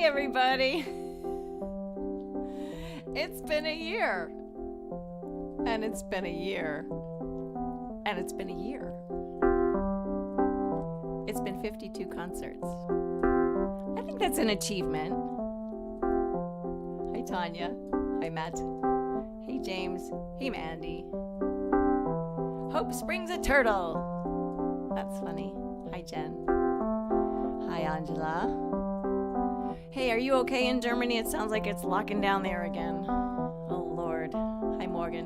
everybody. It's been a year. And it's been a year. And it's been a year. It's been 52 concerts. I think that's an achievement. Hi, Tanya. Hi, Matt. Hey, James. Hey, Mandy. Hope springs a turtle. That's funny. Hi, Jen. Hi, Angela. Hey, are you okay in Germany? It sounds like it's locking down there again. Oh, Lord. Hi, Morgan.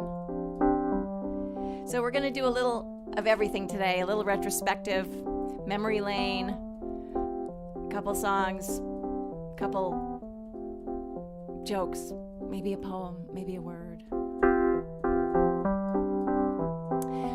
So we're going to do a little of everything today. A little retrospective, memory lane, a couple songs, a couple jokes, maybe a poem, maybe a word.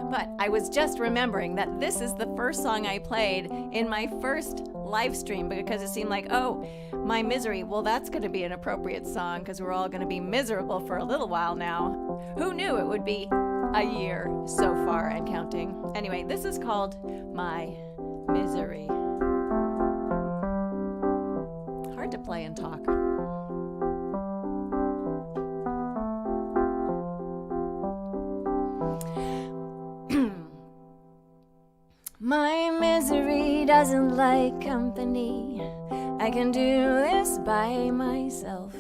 But I was just remembering that this is the first song I played in my first live stream because it seemed like, oh, my misery. Well, that's going to be an appropriate song because we're all going to be miserable for a little while now. Who knew it would be a year so far and counting? Anyway, this is called My Misery. Hard to play and talk. My misery doesn't like company. I can do this by myself.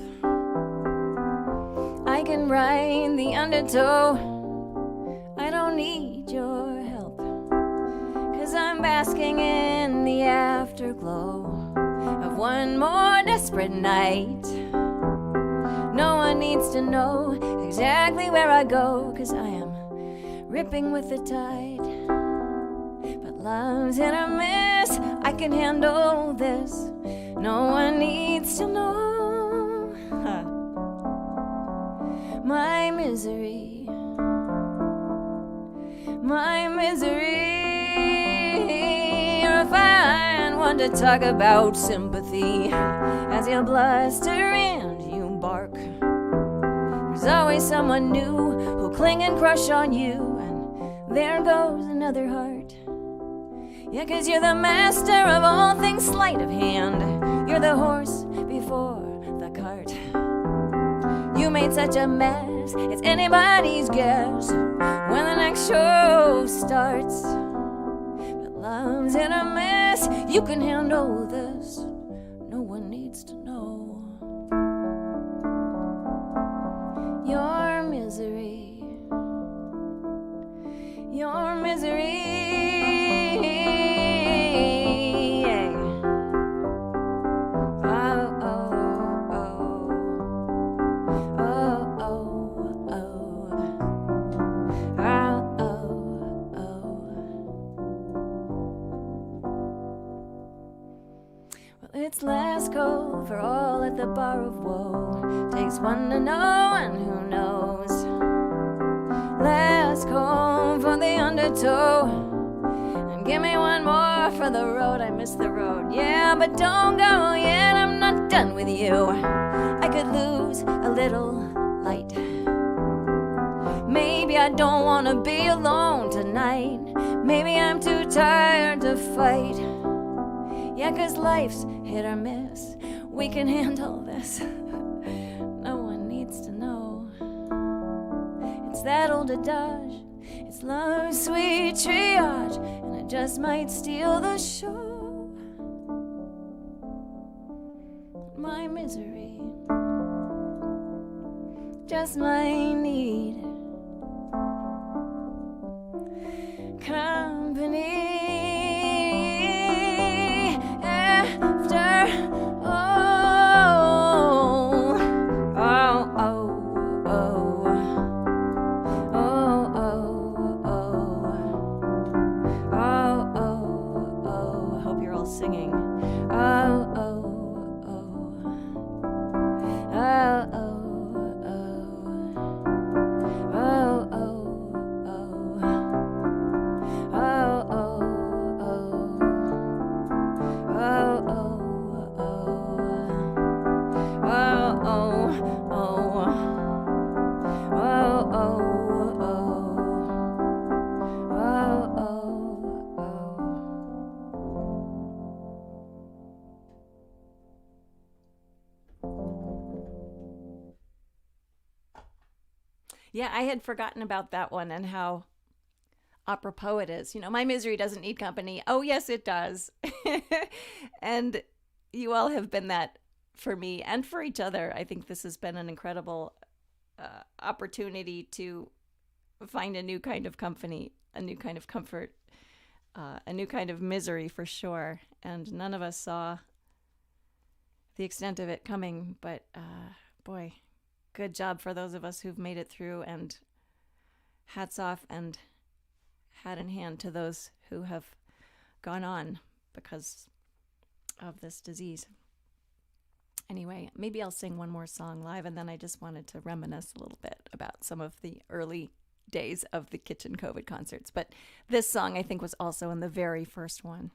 I can ride the undertow. I don't need your help. 'Cause I'm basking in the afterglow of one more desperate night. No one needs to know exactly where I go, 'cause I am ripping with the tide. Love's hit or miss, I can handle this. No one needs to know. My misery, my misery. You're a fine one to talk about sympathy as you bluster and you bark. There's always someone new who'll cling and crush on you, and there goes another heart. Yeah, 'cause you're the master of all things sleight of hand. You're the horse before the cart. You made such a mess, it's anybody's guess when the next show starts. But love's hit or miss, you can handle this. No one needs to know. Your misery, your misery. It's last call for all at the bar of woe. Takes one to know, and who knows? Last call for the undertow. And give me one more for the road. I miss the road, yeah, but don't go yet. I'm not done with you. I could lose a little light. Maybe I don't want to be alone tonight. Maybe I'm too tired to fight. Yeah, 'cause life's hit or miss. We can handle this. No one needs to know. It's that old adage. It's love's sweet triage, and it just might steal the show. My misery just might need company. Yeah, I had forgotten about that one and how apropos it is. My misery doesn't need company. Oh, yes, it does. And you all have been that for me and for each other. I think this has been an incredible opportunity to find a new kind of company, a new kind of comfort, a new kind of misery for sure. And none of us saw the extent of it coming, but boy, good job for those of us who've made it through, and hats off and hat in hand to those who have gone on because of this disease. Anyway, maybe I'll sing one more song live, and then I just wanted to reminisce a little bit about some of the early days of the Kitchen COVID concerts. But this song, I think, was also in the very first one.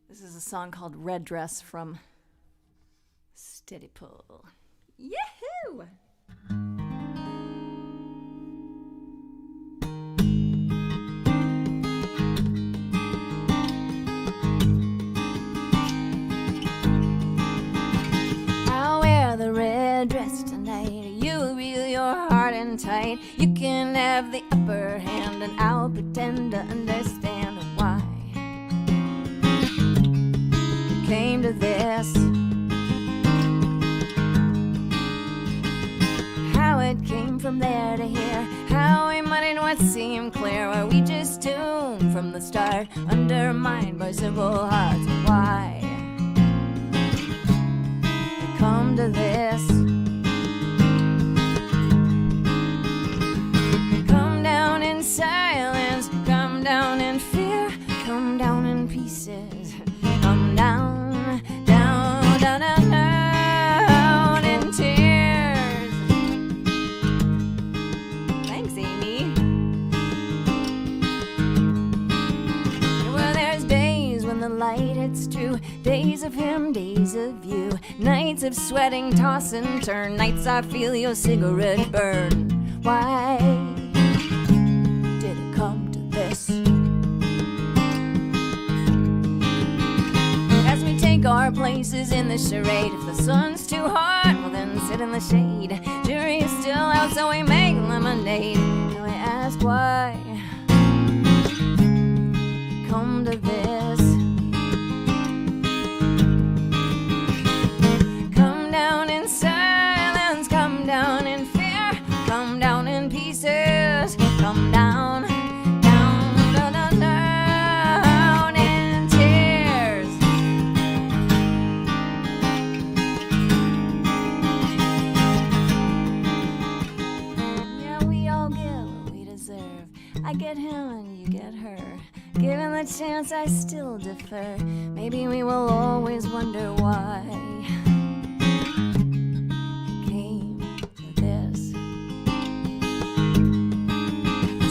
This is a song called Red Dress from Steady Pull. Yahoo! I'll wear the red dress tonight. You'll reel your heart in tight. You can have the upper hand, and I'll pretend to understand why came to this, how it came from there to here, how we muddied what seemed clear. Were we just doomed from the start, undermined by simple hearts? Why we come to this? Come down in silence, come down in fear, come down in pieces, come down. Down in tears. Thanks, Amy. Well, there's days when the light hits true, days of him, days of you, nights of sweating, toss and turn, nights I feel your cigarette burn. Why did it come to this? Our places in the charade. If the sun's too hot, well then sit in the shade. Jury is still out, so we make lemonade. And we ask why come to this. Come down in silence, come down in fear, come down in pieces, come down. I get him and you get her. Given the chance, I still defer. Maybe we will always wonder why it came to this.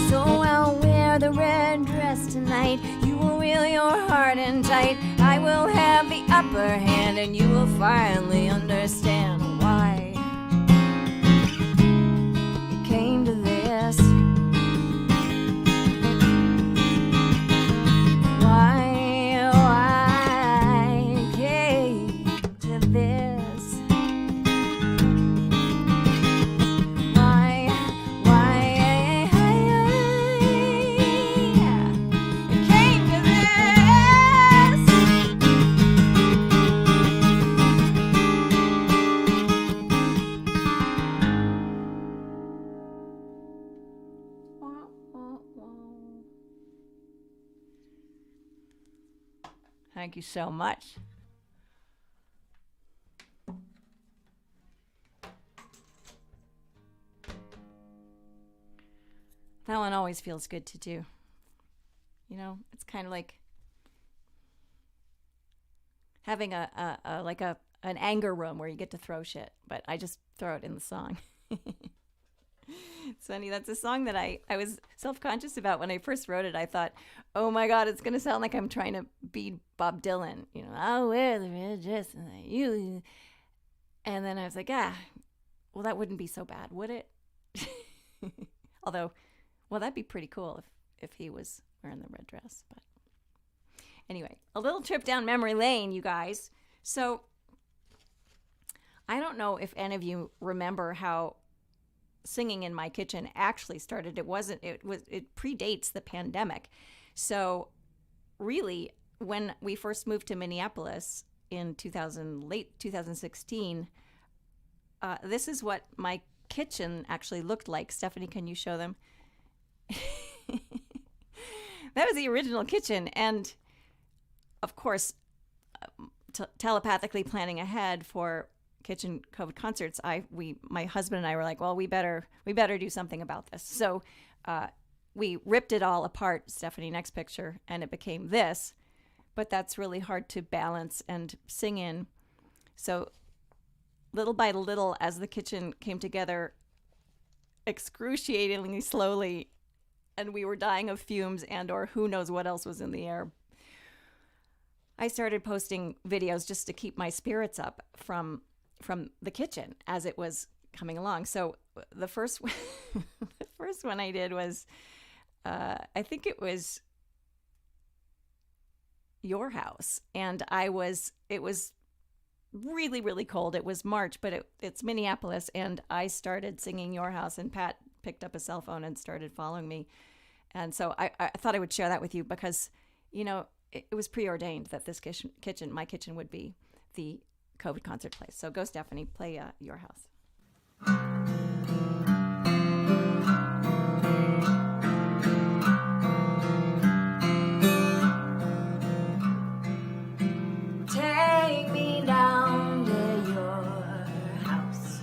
So I'll wear the red dress tonight. You will reel your heart in tight. I will have the upper hand, and you will finally understand why it came to this. Thank you so much. That one always feels good to do. It's kind of like having an anger room where you get to throw shit, but I just throw it in the song. It's funny. That's a song that I was self-conscious about when I first wrote it. I thought, oh my God, it's going to sound like I'm trying to be Bob Dylan. You know, I'll wear the red dress and you. And then I was like, well, that wouldn't be so bad, would it? Although, well, that'd be pretty cool if he was wearing the red dress. But anyway, a little trip down memory lane, you guys. So I don't know if any of you remember how singing in my kitchen actually started. It predates the pandemic. So really, when we first moved to Minneapolis in late 2016, this is what my kitchen actually looked like. Stephanie, can you show them? That was the original kitchen. And of course, telepathically planning ahead for kitchen COVID concerts, my husband and I were like, well, we better do something about this. So we ripped it all apart, Stephanie, next picture, and it became this. But that's really hard to balance and sing in. So little by little, as the kitchen came together excruciatingly slowly, and we were dying of fumes and or who knows what else was in the air, I started posting videos just to keep my spirits up from the kitchen as it was coming along. So the first one I did was, I think it was your house. And it was really, really cold. It was March, but it's Minneapolis. And I started singing Your House, and Pat picked up a cell phone and started following me. And so I thought I would share that with you because, it was preordained that this kitchen, my kitchen, would be the COVID concert place. So go, Stephanie, play Your House. Take me down to your house.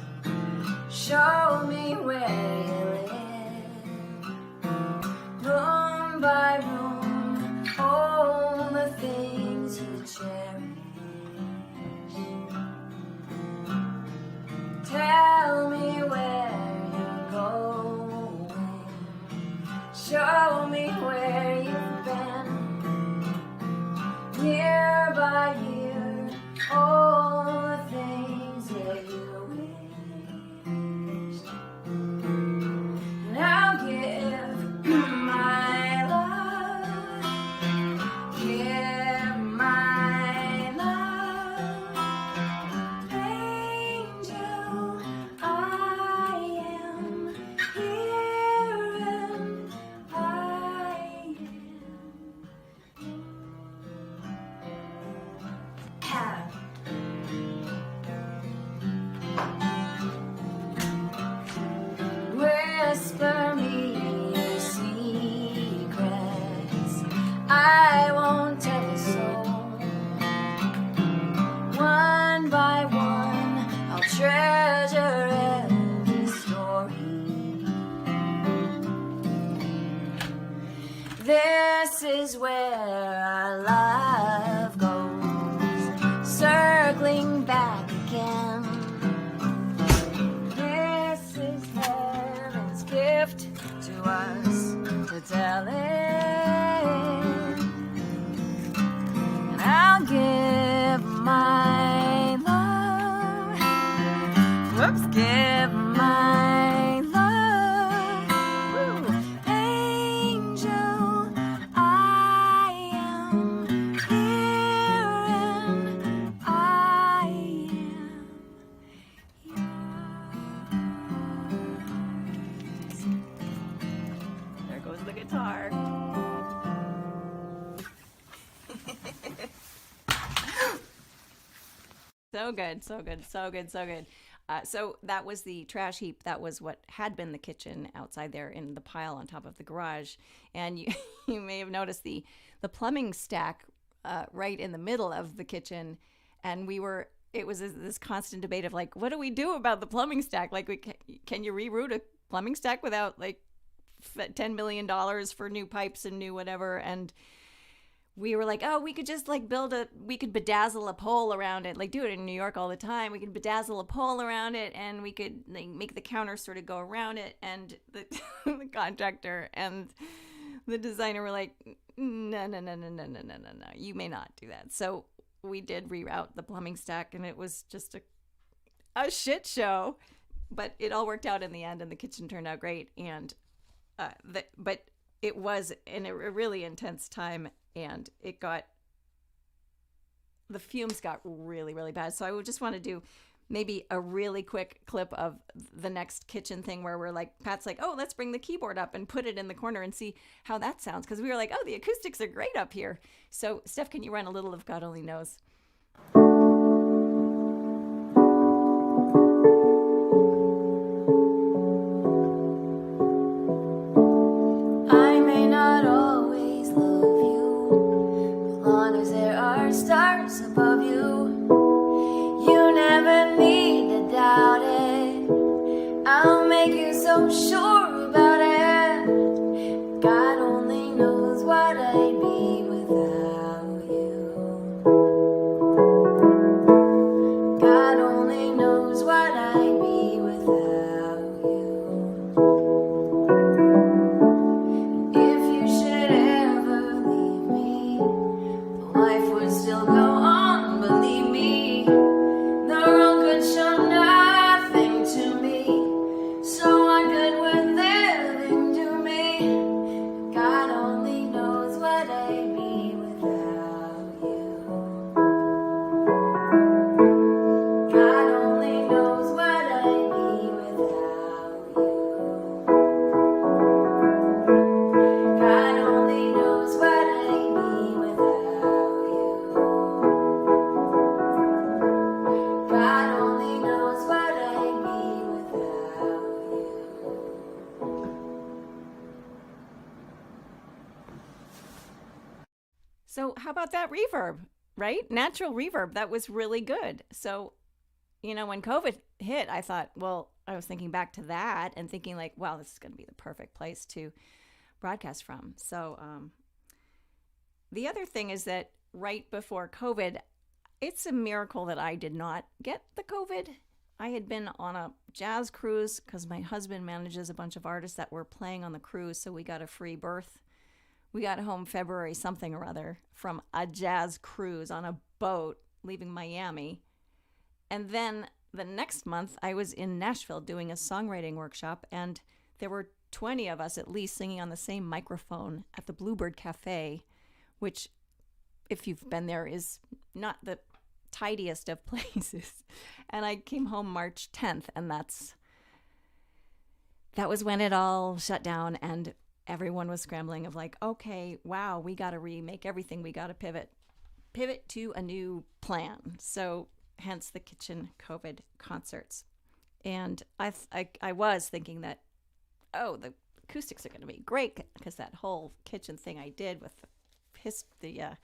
Show me where you live. Room by room, all the things you cherish. Tell me where you're going. Show me where you've been. Year by year, all the things that you wished. And I'll give my love. Give my love. Angel, I am here and I am. Whisper me your secrets. I won't tell a soul. One by one, I'll treasure every story. This is where our love goes, circling back again. This is heaven's gift to us to tell it. And I'll give my love. Whoops, give my love. Woo. Angel, I am here and I am yours. There goes the guitar. So good, so good, so good, so good. So that was the trash heap. That was what had been the kitchen outside there in the pile on top of the garage. And you may have noticed the plumbing stack right in the middle of the kitchen. And it was this constant debate of like, what do we do about the plumbing stack? Like, can you reroute a plumbing stack without like $10 million for new pipes and new whatever? And we were like, oh, we could just like we could bedazzle a pole around it, like do it in New York all the time. We could bedazzle a pole around it, and we could like make the counter sort of go around it. And the, the contractor and the designer were like, no, no, no, no, no, no, no, no, no, you may not do that. So we did reroute the plumbing stack, and it was just a shit show, but it all worked out in the end, and the kitchen turned out great. And but it was in a really intense time, and the fumes got really, really bad. So I would just want to do maybe a really quick clip of the next kitchen thing where we're like, Pat's like, oh, let's bring the keyboard up and put it in the corner and see how that sounds. Because we were like, oh, the acoustics are great up here. So Steph, can you run a little of God Only Knows? I may not always love you, as long as there are stars above you. You never need to doubt it. I'll make you so sure about it. God only knows what I'd be without you. God only knows what I'd be without you. If you should ever leave me, life would still go on, believe me. The world could show nothing to me, so what good would living do me? God only knows what I'd be without you. God only knows what I'd be without you. God only knows what I'd be without you. God only knows what I'd be without you. So how about that reverb, right? Natural reverb. That was really good. So, when COVID hit, I thought, well, I was thinking back to that and thinking like, wow, this is going to be the perfect place to broadcast from. So the other thing is that right before COVID, it's a miracle that I did not get the COVID. I had been on a jazz cruise because my husband manages a bunch of artists that were playing on the cruise, so we got a free berth. We got home February something or other from a jazz cruise on a boat leaving Miami. And then the next month, I was in Nashville doing a songwriting workshop, and there were 20 of us at least singing on the same microphone at the Bluebird Cafe, which, if you've been there, is not the tidiest of places. And I came home March 10th, and that was when it all shut down, and everyone was scrambling of like, okay, wow, we got to remake everything. We got to pivot to a new plan. So hence the kitchen COVID concerts. And I was thinking that, oh, the acoustics are going to be great because that whole kitchen thing I did with the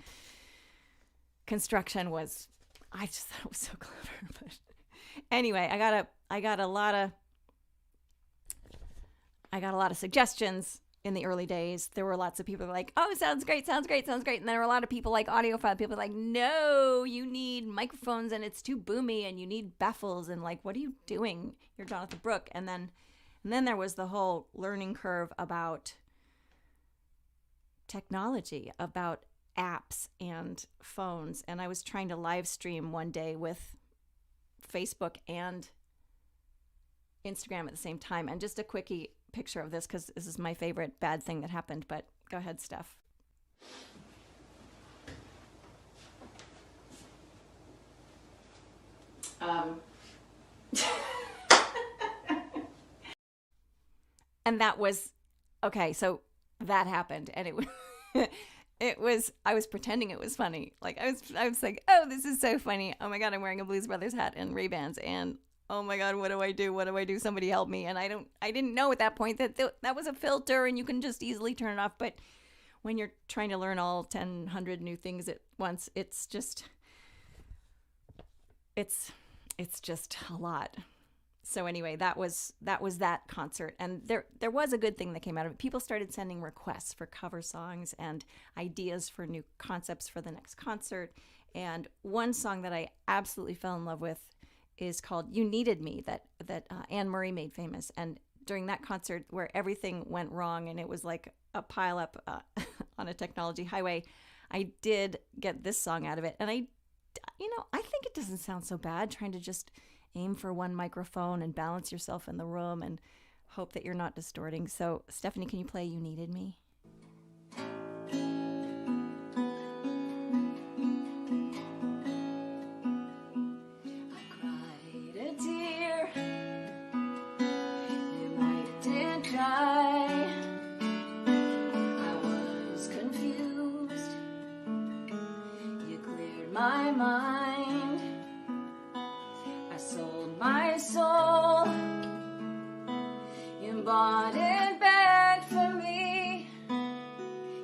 construction was, I just thought it was so clever. But anyway, I got a lot of suggestions in the early days. There were lots of people like, oh, sounds great. And there were a lot of people like audiophile people like, no, you need microphones and it's too boomy and you need baffles and like, what are you doing? You're Jonatha Brooke. And then there was the whole learning curve about technology, about apps and phones. And I was trying to live stream one day with Facebook and Instagram at the same time. And just a quickie picture of this, because this is my favorite bad thing that happened. But go ahead, Steph. And that was okay. So that happened, and it was I was pretending it was funny. Like I was like, oh, this is so funny. Oh my God, I'm wearing a Blues Brothers hat and Ray-Bans, and oh my God, what do I do? Somebody help me. And I didn't know at that point that that was a filter and you can just easily turn it off. But when you're trying to learn all 100 new things at once, it's just a lot. So anyway, that was that concert, and there was a good thing that came out of it. People started sending requests for cover songs and ideas for new concepts for the next concert. And one song that I absolutely fell in love with is called "You Needed Me," that Anne Murray made famous. And during that concert, where everything went wrong and it was like a pile up on a technology highway, I did get this song out of it, and I think it doesn't sound so bad, trying to just aim for one microphone and balance yourself in the room and hope that you're not distorting. So, Stephanie, can you play "You Needed Me"? I cried a tear, and I did cry. I was confused. You cleared my mind. I sold my soul. You bought it back for me.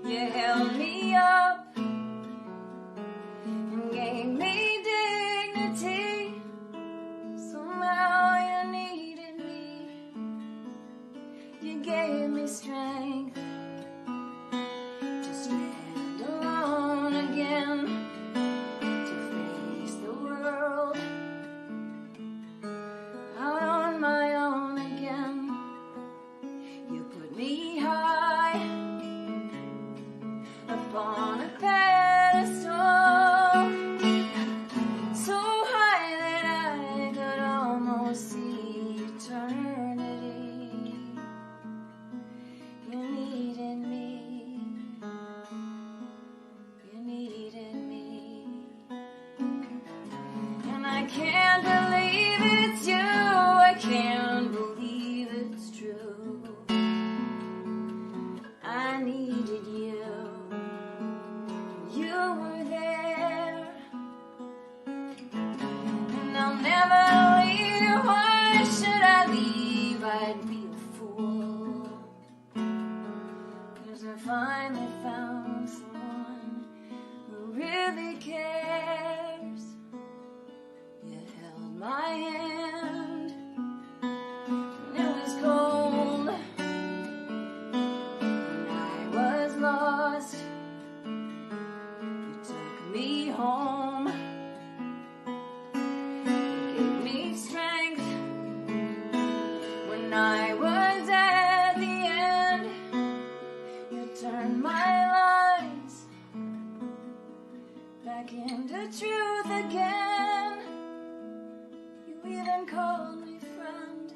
You held me up and gave me dignity. Somehow you needed me. You gave me strength to stand alone again, to face the world out on my own again. You put me high upon a pedestal, so high that I could almost see eternity. You needed me. You needed me. And I can't believe it's you. I can't believe it's true. I needed you. You were there. And I'll never leave. Why should I leave? I'd be a fool. 'Cause I finally found someone who really cares. You held my hand when it was cold, when I was lost. You took me home. You gave me strength when I was at the end. You turned my lies back into truth again. You even called me friend.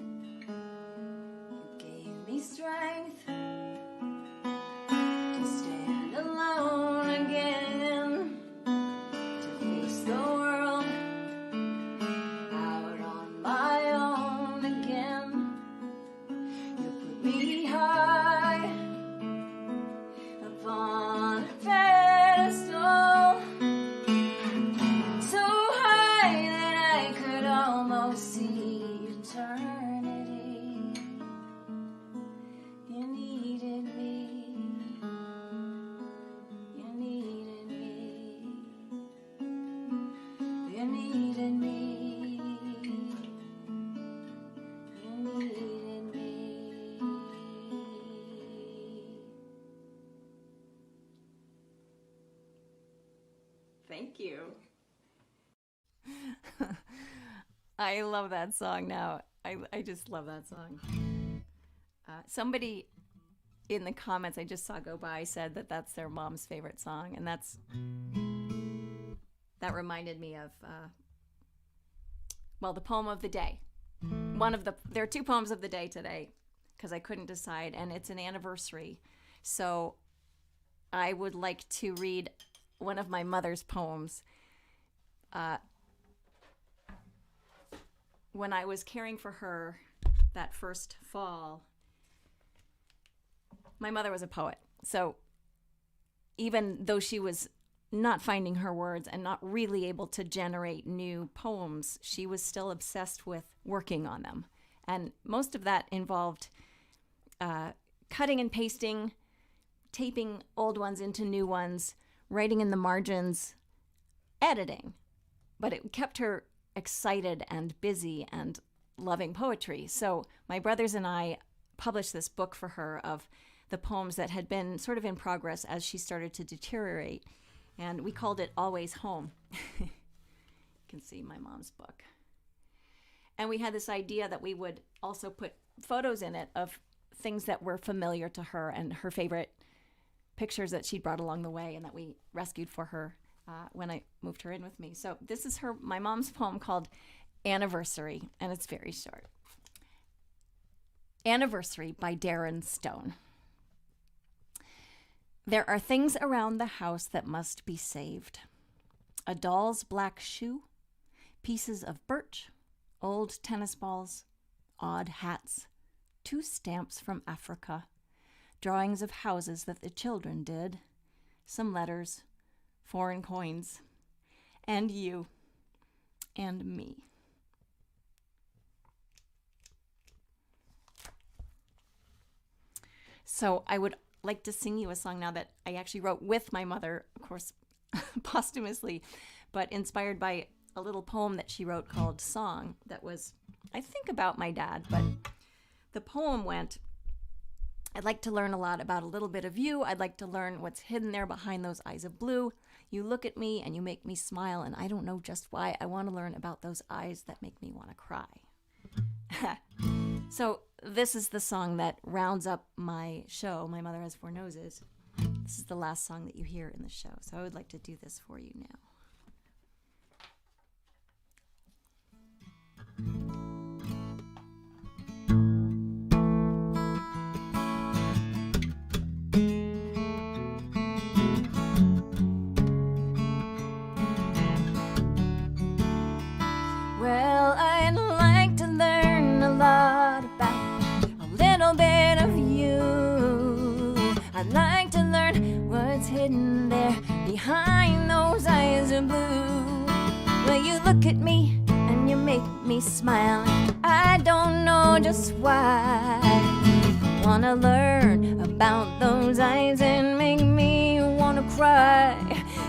You gave me strength to stand alone again, to face the world out on my own again. You put me high upon a pedestal, so high that I could almost see eternity. You needed me. You needed me. You needed me. You needed me. Thank you. I love that song now. I just love that song. Somebody in the comments I just saw go by said that that's their mom's favorite song, and that reminded me of the poem of the day. There are two poems of the day today because I couldn't decide, and it's an anniversary. So I would like to read one of my mother's poems. When I was caring for her that first fall, my mother was a poet. So even though she was not finding her words and not really able to generate new poems, she was still obsessed with working on them. And most of that involved cutting and pasting, taping old ones into new ones, writing in the margins, editing. But it kept her excited and busy and loving poetry. So my brothers and I published this book for her of the poems that had been sort of in progress as she started to deteriorate. And we called it Always Home. You can see my mom's book. And we had this idea that we would also put photos in it of things that were familiar to her and her favorite pictures that she'd brought along the way and that we rescued for her when I moved her in with me. So this is my mom's poem called Anniversary, and it's very short. Anniversary by Darren Stone. There are things around the house that must be saved. A doll's black shoe, pieces of birch, old tennis balls, odd hats, 2 stamps from Africa, drawings of houses that the children did, some letters, foreign coins, and you, and me. So I would like to sing you a song now that I actually wrote with my mother, of course, posthumously, but inspired by a little poem that she wrote called Song that was, I think, about my dad. But the poem went, I'd like to learn a lot about a little bit of you. I'd like to learn what's hidden there behind those eyes of blue. You look at me and you make me smile, and I don't know just why. I want to learn about those eyes that make me want to cry. So this is the song that rounds up my show, My Mother Has Four Noses. This is the last song that you hear in the show. So I would like to do this for you now. Well, I'd like to learn a lot about a little bit of you. I'd like to learn what's hidden there behind those eyes of blue. Well, you look at me and you make me smile. I don't know just why. I wanna learn about those eyes and make me wanna cry.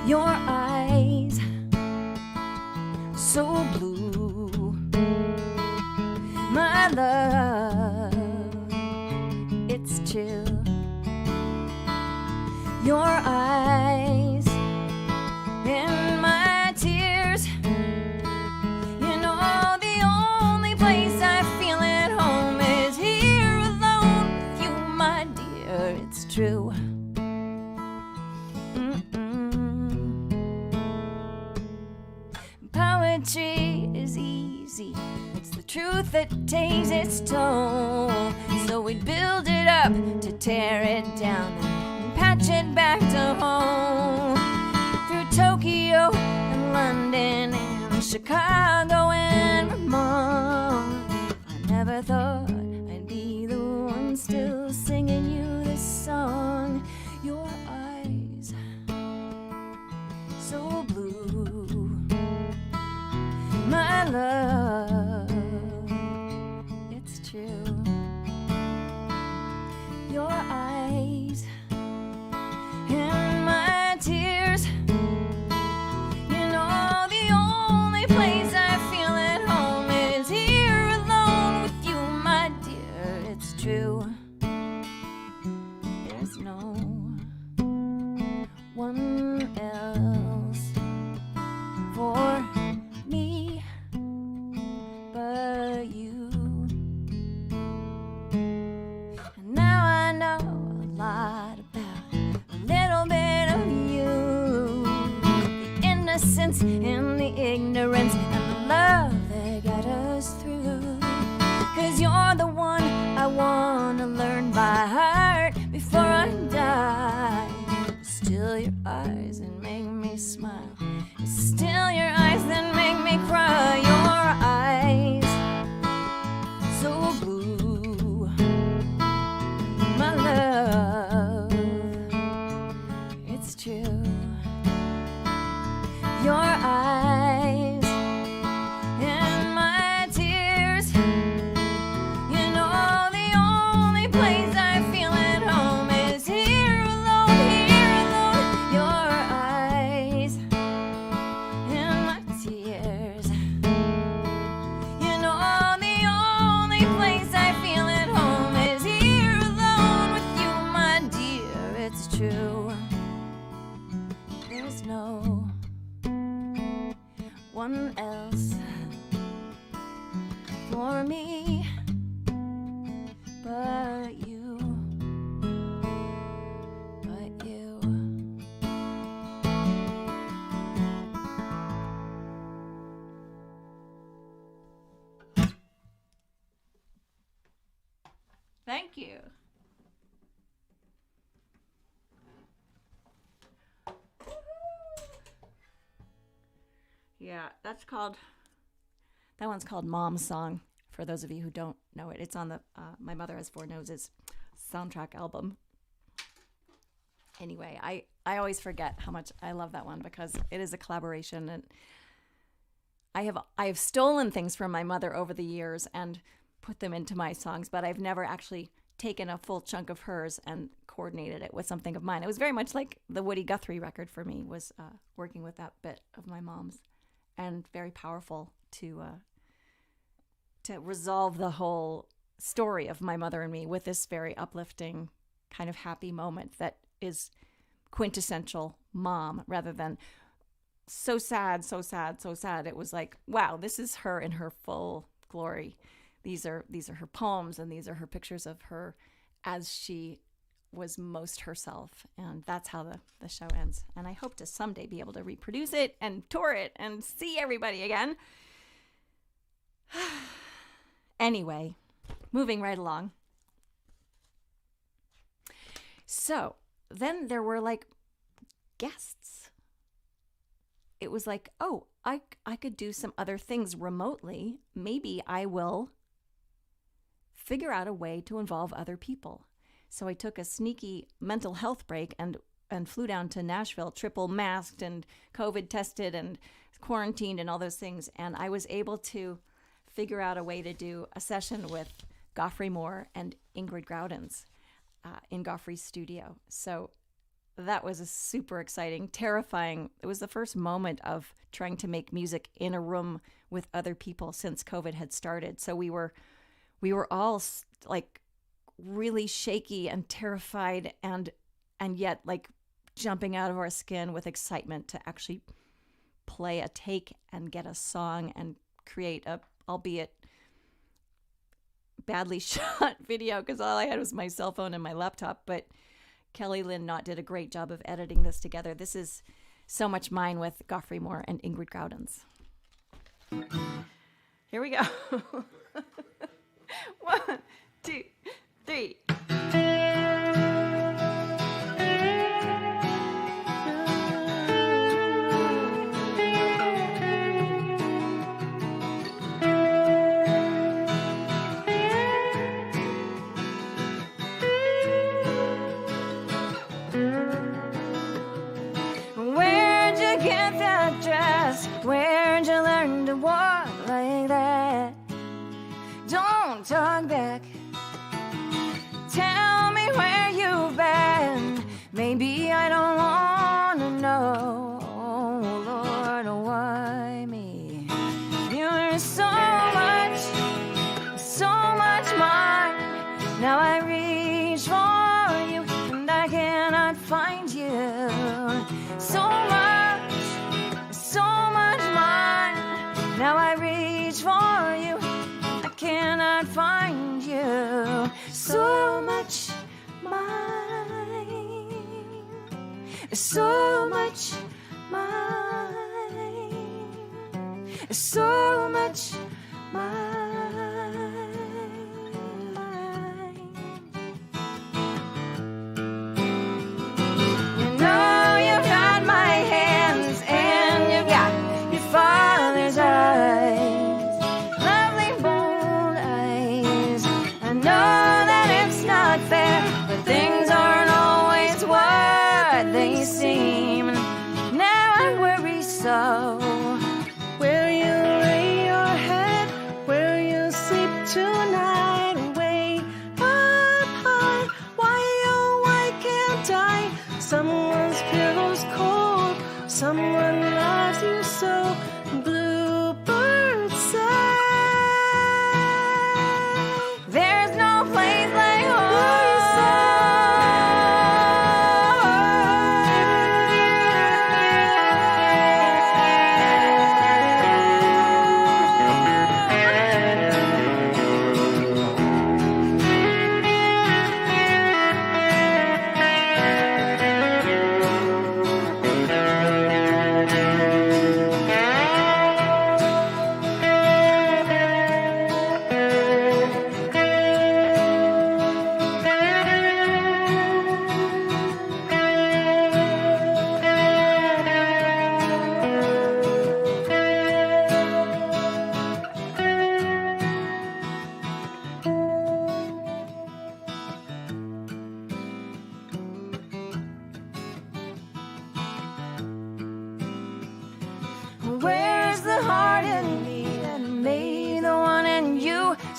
Your eyes, so blue, my love, it's true. Your eyes and my tears, you know the only place I feel at home is here alone with you, my dear, it's true. Poetry is easy, it's the truth that takes its toll. So we build it up to tear it down and patch it back to home. Through Tokyo and London and Chicago and Vermont, I never thought I'd be the one still singing you this song. Your eyes, so blue, my love, it's true. Your eyes and my tears, you know the only place I feel at home is here alone with you, my dear, it's true. There's no one else for me but you. And now I know a lot about a little bit of you, the innocence and the ignorance and the love that got us through. 'Cause you're the one I wanna learn by heart before I die. Still your eyes and make me smile. It's still your eyes that make me cry. Your eyes, so blue, my love, it's true. Your eyes for me but you, but you. Thank you. Yeah, that one's called Mom's Song, for those of you who don't know it. It's on the My Mother Has Four Noses soundtrack album. Anyway, I always forget how much I love that one because it is a collaboration, and I have stolen things from my mother over the years and put them into my songs, but I've never actually taken a full chunk of hers and coordinated it with something of mine. It was very much like the Woody Guthrie record for me, was working with that bit of my mom's, and very powerful to resolve the whole story of my mother and me with this very uplifting kind of happy moment that is quintessential mom, rather than so sad, so sad, so sad. It was like, wow, this is her in her full glory. These are her poems, and these are her pictures of her as she was most herself. And that's how the show ends. And I hope to someday be able to reproduce it and tour it and see everybody again. Anyway, moving right along. So then there were like guests. It was like, oh, I could do some other things remotely. Maybe I will figure out a way to involve other people. So I took a sneaky mental health break and flew down to Nashville, triple masked and COVID tested and quarantined and all those things. And I was able to figure out a way to do a session with Goffrey Moore and Ingrid Groudens in Goffrey's studio. So that was a super exciting, terrifying. It was the first moment of trying to make music in a room with other people since COVID had started. So we were all like really shaky and terrified and yet like jumping out of our skin with excitement to actually play a take and get a song and create a, albeit badly shot video, because all I had was my cell phone and my laptop. But Kelly Lynn Knott did a great job of editing this together. This is So Much Mine with Goffrey Moore and Ingrid Groudens. Here we go. 1, 2, 3. Where'd you get that dress? Where'd you learn to walk like that? Don't talk back. Tell me where you've been. Maybe I don't want to know. Oh, Lord, why me? You're so much mine. Now I reach for you and I cannot find you. So much mine. Now I reach for you. I cannot find you. So much mine. So much mine. So much mine. You know you've got my hands and you've got your father's eyes, lovely bold eyes. I know that it's not fair, but things aren't always what they seem. Now I worry so. Where you lay your head, where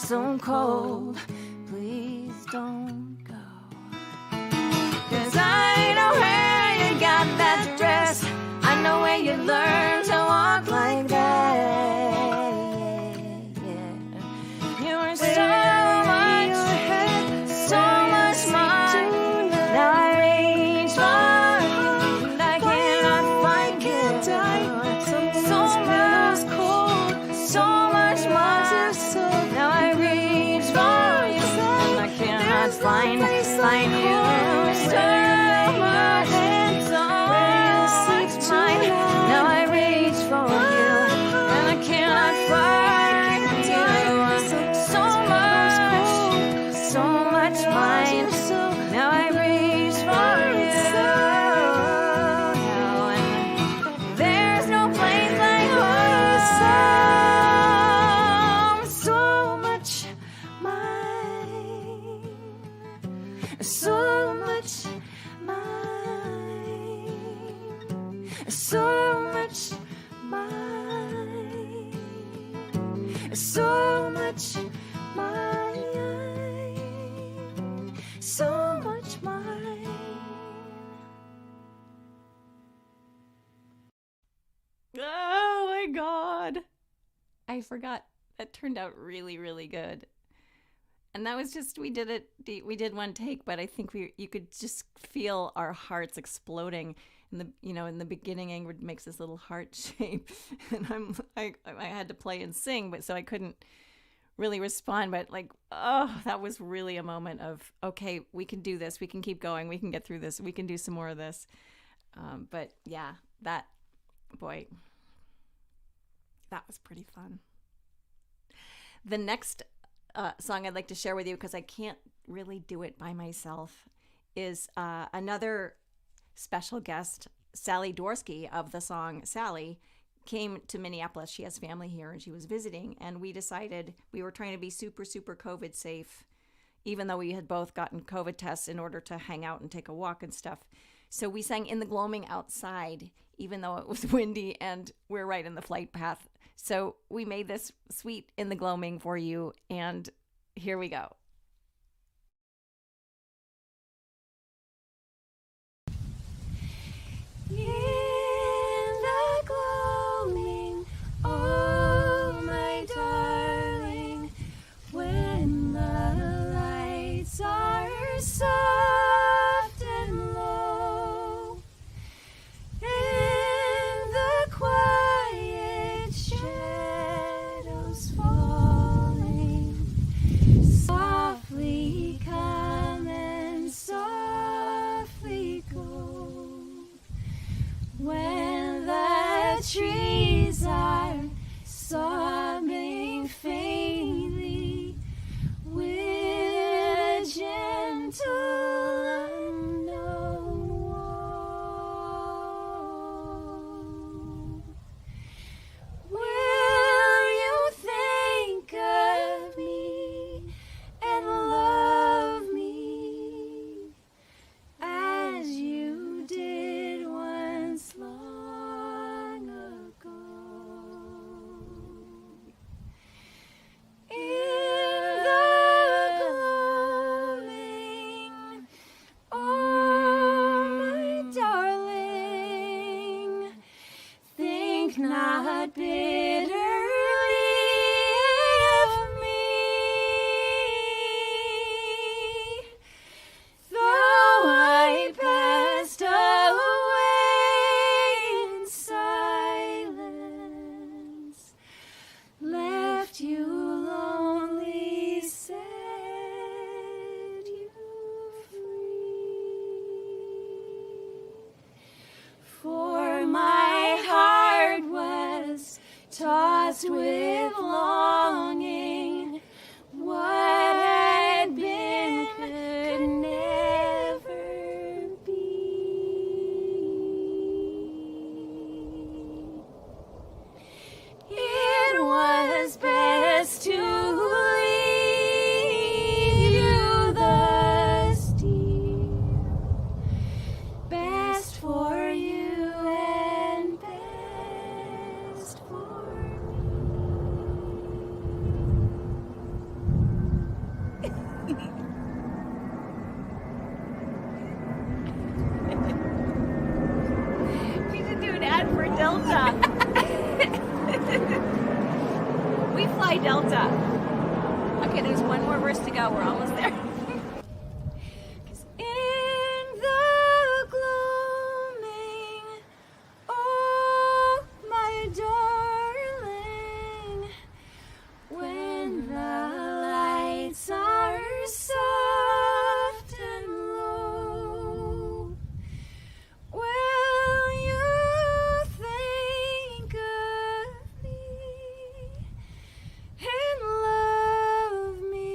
so cold. Please don't go. 'Cause I know where you got that dress. I know where you learned to walk like that. You were so much mine. Now I reach for you, and I cannot find you. So much cold, so much more. Now I reach for you, and I cannot find you. So much mine. Now I reach for you, and I cannot find you. So much mine. Now I reach for you. Now, and there's no place like home. So much mine. So much mine. So much mine. So much mine. So much mine. Oh my God. I forgot. That turned out really, really good. And that was just, we did one take, but I think you could just feel our hearts exploding. In the beginning, Ingrid makes this little heart shape, and I had to play and sing, but so I couldn't really respond. But that was really a moment of, okay, we can do this, we can keep going, we can get through this, we can do some more of this. But yeah, that was pretty fun. The next song I'd like to share with you, because I can't really do it by myself, is another special guest, Sally Dorsky of the song Sally, came to Minneapolis. She has family here and she was visiting, and we decided we were trying to be super, super COVID safe, even though we had both gotten COVID tests in order to hang out and take a walk and stuff. So we sang In the Gloaming outside, even though it was windy and we're right in the flight path. So we made this sweet In the Gloaming for you, and here we go. In the gloaming, oh my darling, when the lights are soft and low, and the quiet shadows falling, soft Okay, there's one more verse to go. We're almost there. 'Cause in the gloaming, oh my darling, when the lights are soft and low, will you think of me and love me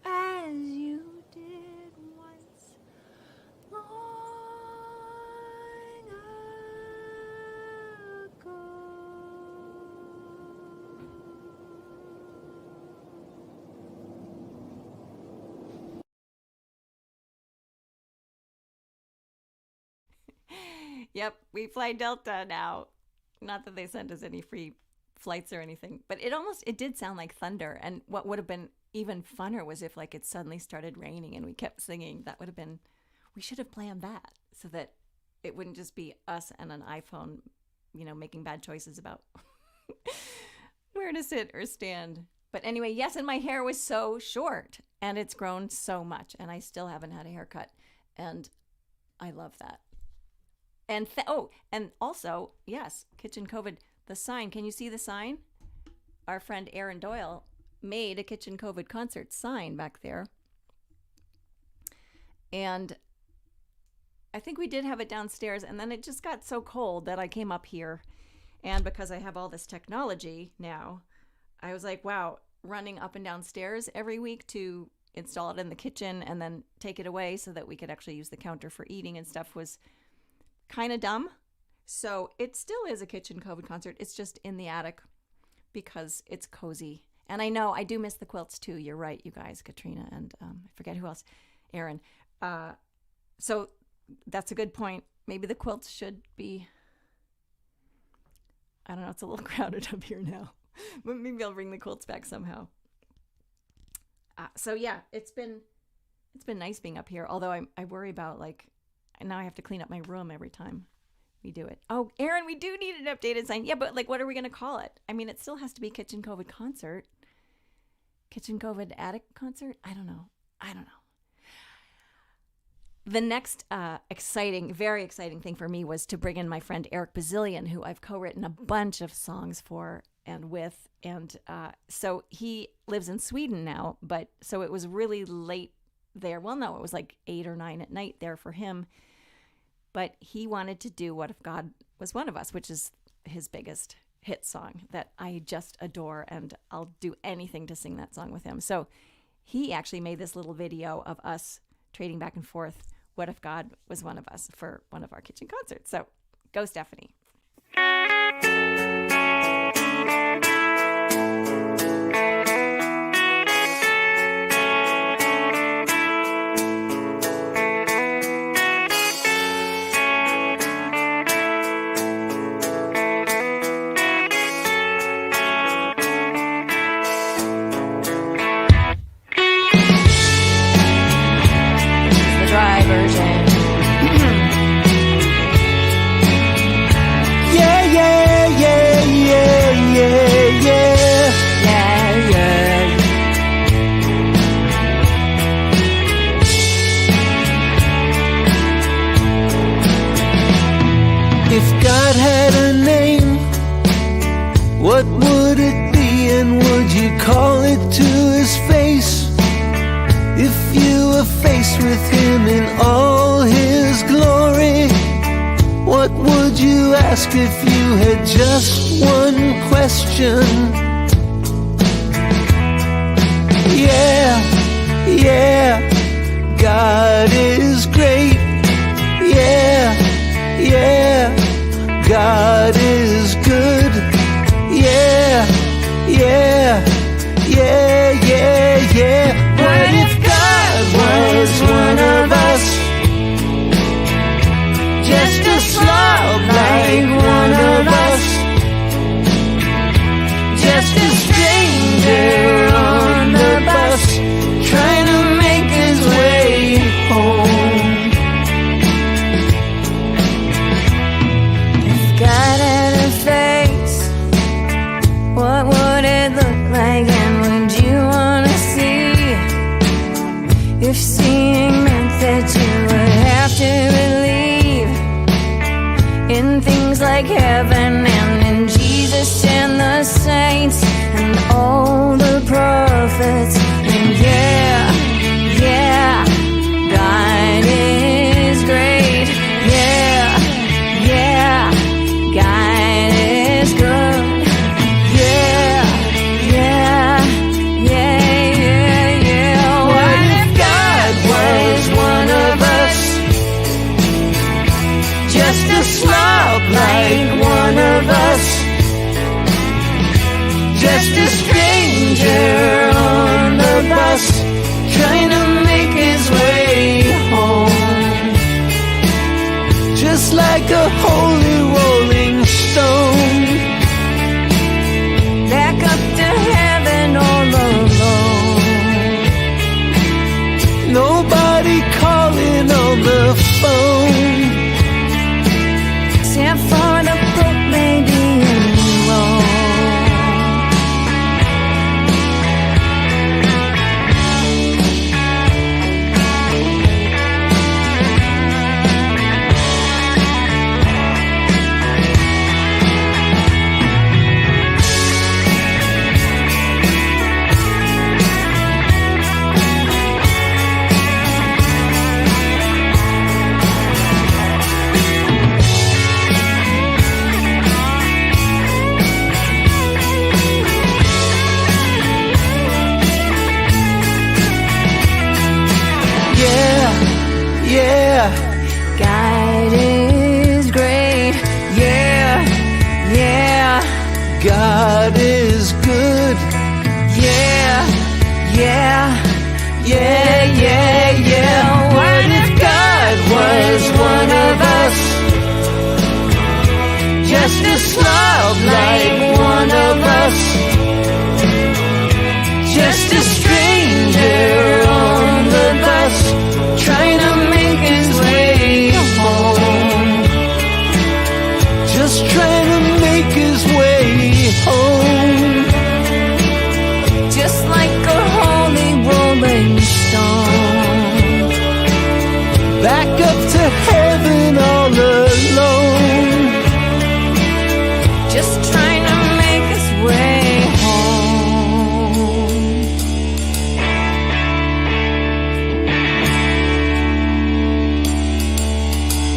as you did once long ago? Yep, we fly Delta now. Not that they sent us any free flights or anything, but it did sound like thunder. And what would have been even funner was if like it suddenly started raining and we kept singing. That would have been, we should have planned that so that it wouldn't just be us and an iPhone, making bad choices about where to sit or stand. But anyway, yes, and my hair was so short and it's grown so much and I still haven't had a haircut. And I love that. And and also, yes, Kitchen COVID, the sign. Can you see the sign? Our friend Aaron Doyle made a Kitchen COVID concert sign back there. And I think we did have it downstairs, and then it just got so cold that I came up here. And because I have all this technology now, I was like, wow, running up and downstairs every week to install it in the kitchen and then take it away so that we could actually use the counter for eating and stuff was kind of dumb. So it still is a Kitchen COVID concert. It's just in the attic because it's cozy. And I know I do miss the quilts too. You're right, you guys, Katrina and I forget who else, Aaron. So that's a good point. Maybe the quilts should be, I don't know, it's a little crowded up here now. But maybe I'll bring the quilts back somehow. So yeah, it's been nice being up here. Although I worry about and now I have to clean up my room every time we do it. Oh, Aaron, we do need an updated sign. Yeah, but what are we going to call it? I mean, it still has to be Kitchen COVID concert. Kitchen COVID attic concert? I don't know. The next very exciting thing for me was to bring in my friend Eric Bazillion, who I've co-written a bunch of songs for and with. And so he lives in Sweden now, but so it was really late there. Well, no, it was like 8 or 9 at night there for him. But he wanted to do What If God Was One of Us, which is his biggest hit song that I just adore, and I'll do anything to sing that song with him. So he actually made this little video of us trading back and forth What If God Was One of Us for one of our kitchen concerts. So go, Stephanie. What would it be, and would you call it to his face? If you were faced with him in all his glory, what would you ask if you had just one question? Yeah, God is great. Yeah, God is good. Yeah. What if God was one of us? Just a slob like one of us. Just a stranger on the bus, trying to make his way home. heaven and in Jesus and the saints and all the prophets. And yeah, yeah, God is great. Yeah, yeah, God is good. Yeah, yeah, yeah, yeah, yeah. What if God was one of us? Just a slob like one of us. Just a stranger on the bus, trying to make his way home. Just like a holy rolling stone, back up to heaven all alone. Nobody calling on the phone, except for the Pope maybe in Rome. Yeah, God is great. Yeah, yeah, God is good. Yeah, yeah, yeah, yeah, yeah. What if God was one of us? Just a slob like one of us. Just a stranger on the bus, trying to make his way home. Just trying to make his way home. Just like a holy rolling stone, back up to heaven all alone. Just trying to make his way home.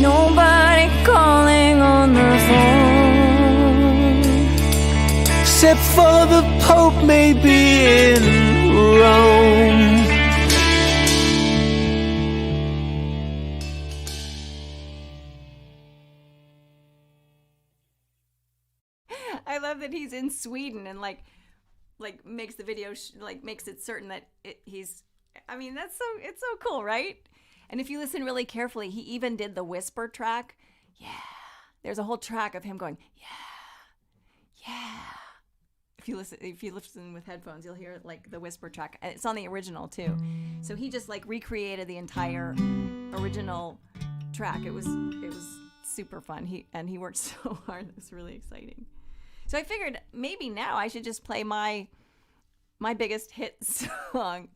Nobody calling on the phone, except for the Pope maybe in Rome. I love that he's in Sweden and like makes the video makes it certain that he's. I mean, it's so cool, right? And if you listen really carefully, he even did the whisper track. Yeah, there's a whole track of him going, yeah, yeah. If you listen with headphones, you'll hear like the whisper track. It's on the original too. So he just like recreated the entire original track. It was super fun. He worked so hard. It was really exciting. So I figured maybe now I should just play my biggest hit song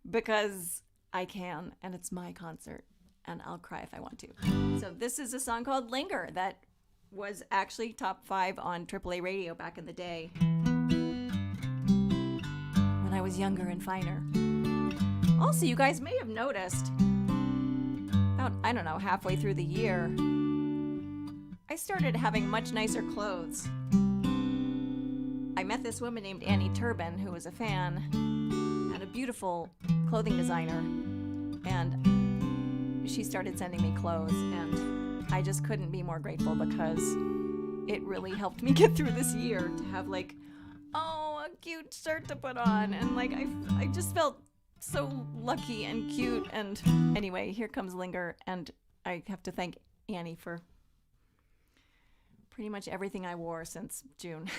because I can, and it's my concert, and I'll cry if I want to. So this is a song called Linger that was actually top 5 on AAA radio back in the day when I was younger and finer. Also, you guys may have noticed about, I don't know, halfway through the year, I started having much nicer clothes. I met this woman named Annie Turbin, who was a fan and a beautiful clothing designer, and she started sending me clothes, and I just couldn't be more grateful because it really helped me get through this year to have like, oh, a cute shirt to put on, and like I just felt so lucky and cute. And anyway, here comes Linger, and I have to thank Annie for pretty much everything I wore since June.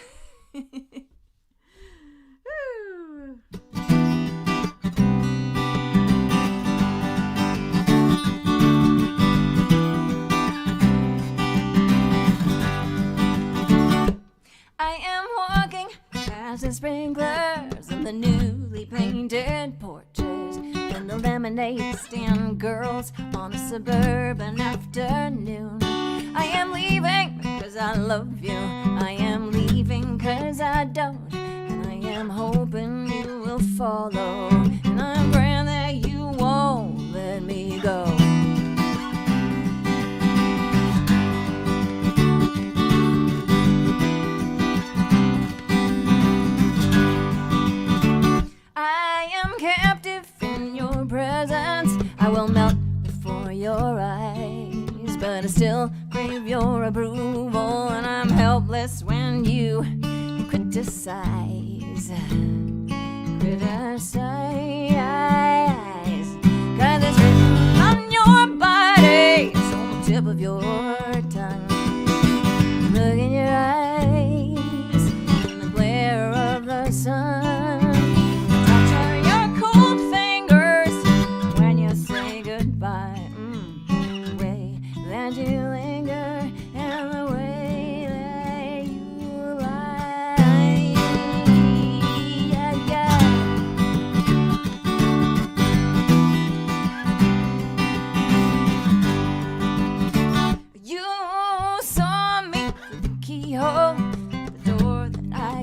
I am walking past the sprinklers and the newly painted porches and the lemonade stand girls on a suburban afternoon. I am leaving because 'cause I love you. I am leaving 'cause I don't. And I am hoping you will follow. And I'm praying that you won't let me go. I am captive in your presence. I will melt before your eyes, but I still crave your approval, and I'm helpless when you criticize. Cause it's written on your body, it's on the tip of your tongue. Look in your eyes, in the glare of the sun.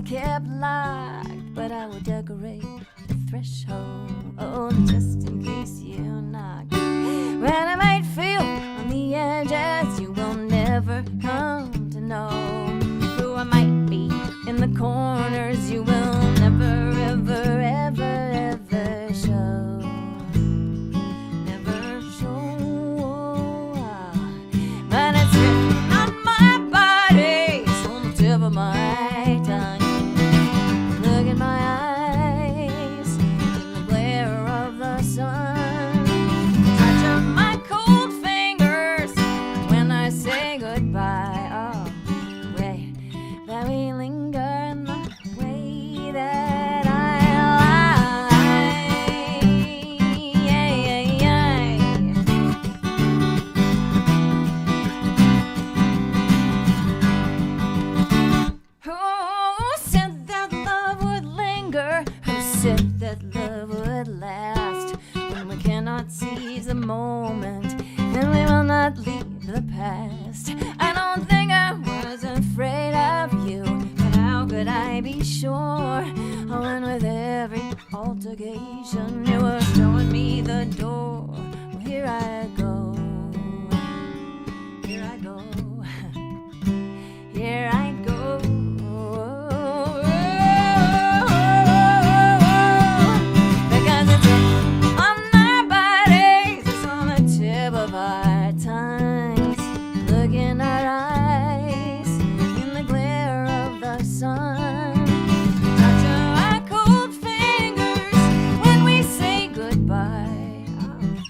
Kept locked, but I will decorate the threshold just in case you knock. When I might feel on the edges, you will never come to know who I might be. In the corners, you will never, ever, ever, ever show. Never show. But it's written on my body, it's on the tip of my tongue. Leave the past. I don't think I was afraid of you, but how could I be sure? When with every altercation you were showing me the door. Well, here I go, here I go, here I go. Because it's on our bodies, it's on the tip of our tongues. Look in our eyes, in the glare of the sun. Touch our cold fingers when we say goodbye.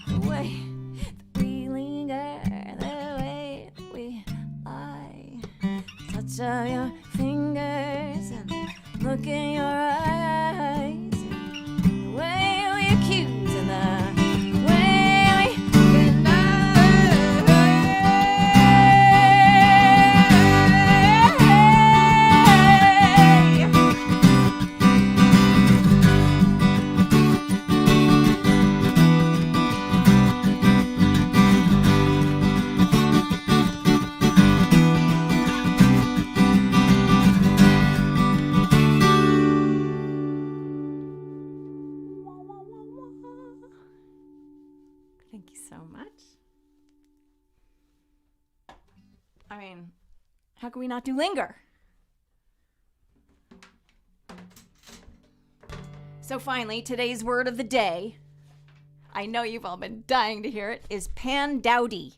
The way that we linger, the way that we lie. Touch of your fingers and look in your eyes. The way we accuse and the way we Thank you so much. I mean, how can we not do linger? So finally, today's word of the day, I know you've all been dying to hear it, is pandowdy.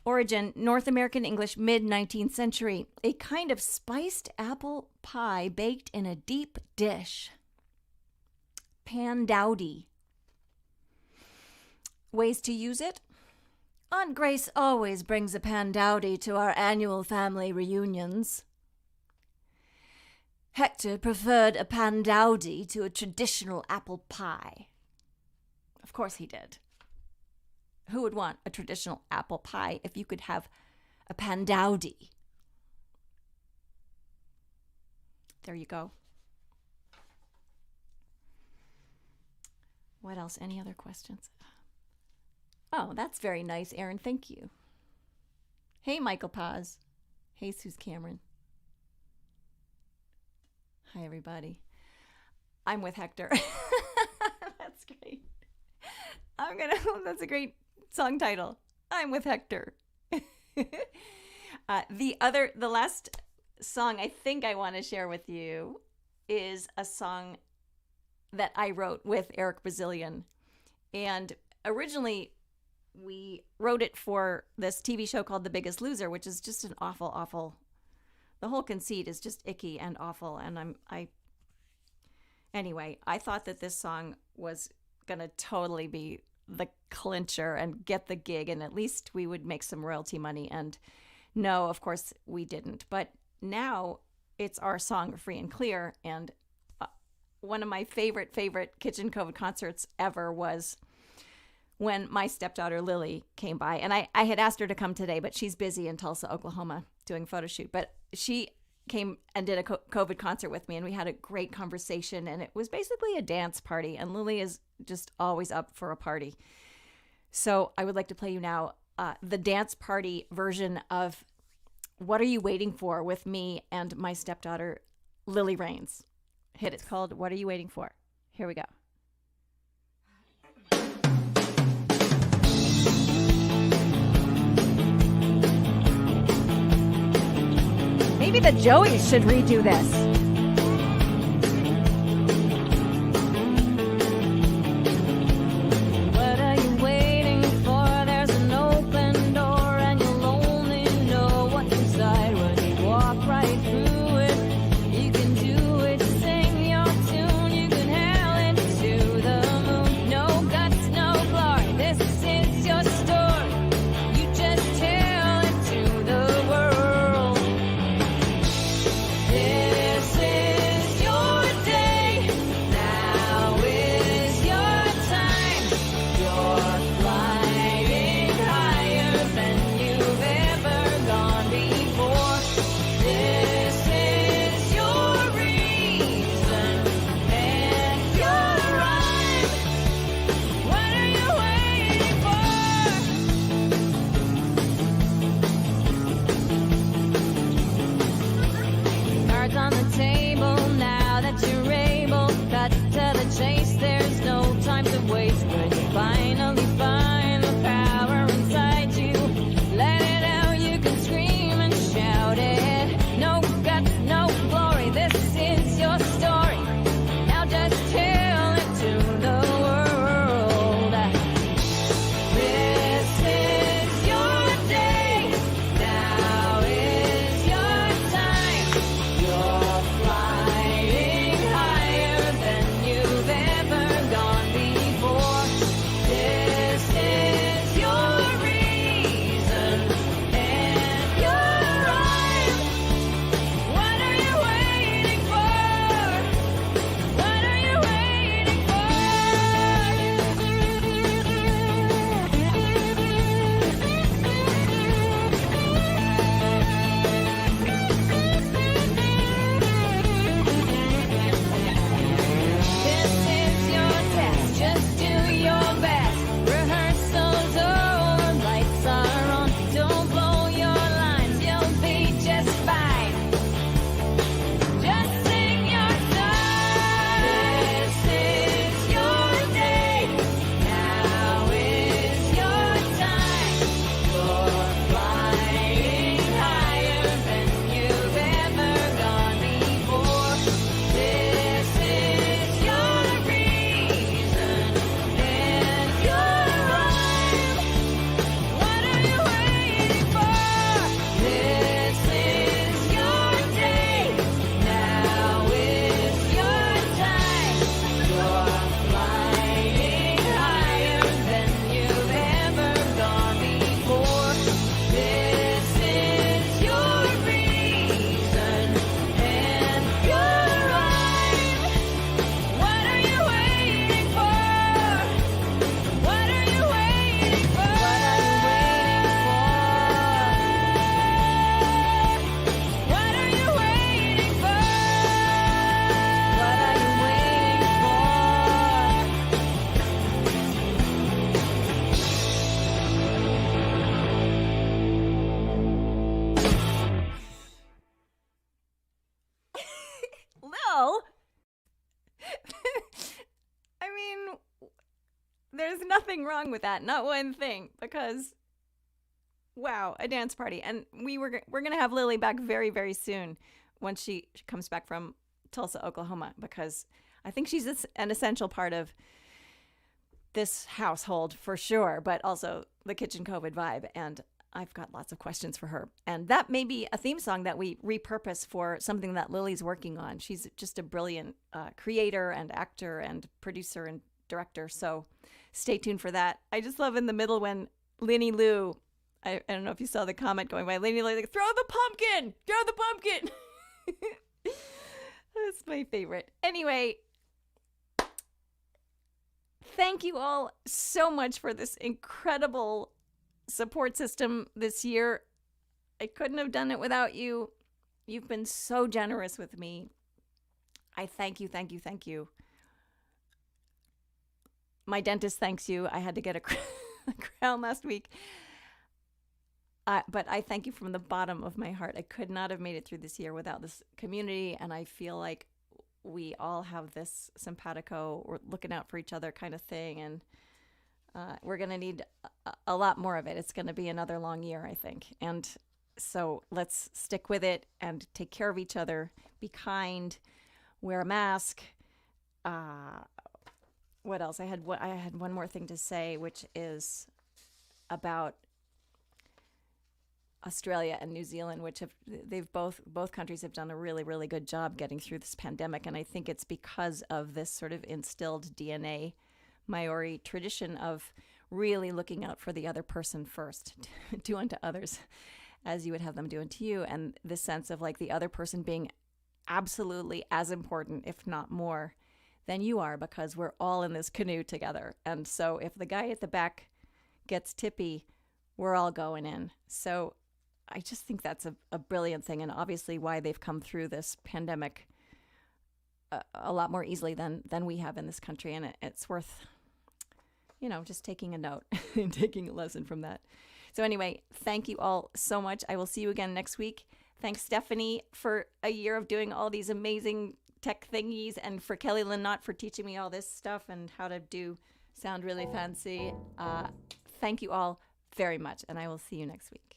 Origin, North American English, mid-19th century. A kind of spiced apple pie baked in a deep dish. Pandowdy. Ways to use it? Aunt Grace always brings a pandowdy to our annual family reunions. Hector preferred a pandowdy to a traditional apple pie. Of course he did. Who would want a traditional apple pie if you could have a pandowdy? There you go. What else? Any other questions? Oh, that's very nice, Erin. Thank you. Hey, Michael Paz. Hey, Sue Cameron. Hi, everybody. I'm with Hector. That's great. That's a great song title. I'm with Hector. The last song I think I want to share with you is a song that I wrote with Eric Brazilian. And originally, we wrote it for this TV show called The Biggest Loser, which is just an awful, the whole conceit is just icky and awful. And anyway, I thought that this song was going to totally be the clincher and get the gig, and at least we would make some royalty money. And no, of course we didn't. But now it's our song, Free and Clear. And one of my favorite Kitchen Cove concerts ever was when my stepdaughter Lily came by. And I had asked her to come today, but she's busy in Tulsa, Oklahoma doing a photo shoot. But she came and did a COVID concert with me, and we had a great conversation, and it was basically a dance party. And Lily is just always up for a party. So I would like to play you now the dance party version of What Are You Waiting For with me and my stepdaughter Lily Rains. Hit it. It's called What Are You Waiting For? Here we go. Maybe the Joeys should redo this. What are you waiting for? There's an open door, and you'll only know what's inside when you walk right through it. You can do it, sing your tune, you can hail it to the moon. No guts, no glory, this is your story. You just tell it to the world. This nothing wrong with that. Not one thing. Because, wow, a dance party. And we're going to have Lily back very, very soon once she comes back from Tulsa, Oklahoma, because I think she's an essential part of this household for sure, but also the Kitchen COVID vibe. And I've got lots of questions for her. And that may be a theme song that we repurpose for something that Lily's working on. She's just a brilliant creator and actor and producer and director. So stay tuned for that. I just love in the middle when Lenny Lou, I don't know if you saw the comment going by, Lenny Lou, like, throw the pumpkin! Throw the pumpkin! That's my favorite. Anyway, thank you all so much for this incredible support system this year. I couldn't have done it without you. You've been so generous with me. I thank you, thank you, thank you. My dentist thanks you. I had to get a crown last week. But I thank you from the bottom of my heart. I could not have made it through this year without this community, and I feel like we all have this simpatico, we're looking out for each other kind of thing, and we're going to need a lot more of it. It's going to be another long year, I think. And so let's stick with it and take care of each other, be kind, wear a mask. What else? I had one more thing to say, which is about Australia and New Zealand, which they've both countries have done a really, really good job getting through this pandemic. And I think it's because of this sort of instilled DNA Maori tradition of really looking out for the other person first, do unto others as you would have them do unto you. And this sense of like the other person being absolutely as important, if not more, than you are, because we're all in this canoe together. And so if the guy at the back gets tippy, we're all going in. So I just think that's a brilliant thing, and obviously why they've come through this pandemic a lot more easily than we have in this country. And it's worth, just taking a note and taking a lesson from that. So anyway, thank you all so much. I will see you again next week. Thanks, Stephanie, for a year of doing all these amazing tech thingies, and for Kelly Lynott for teaching me all this stuff and how to sound really fancy. Thank you all very much, and I will see you next week.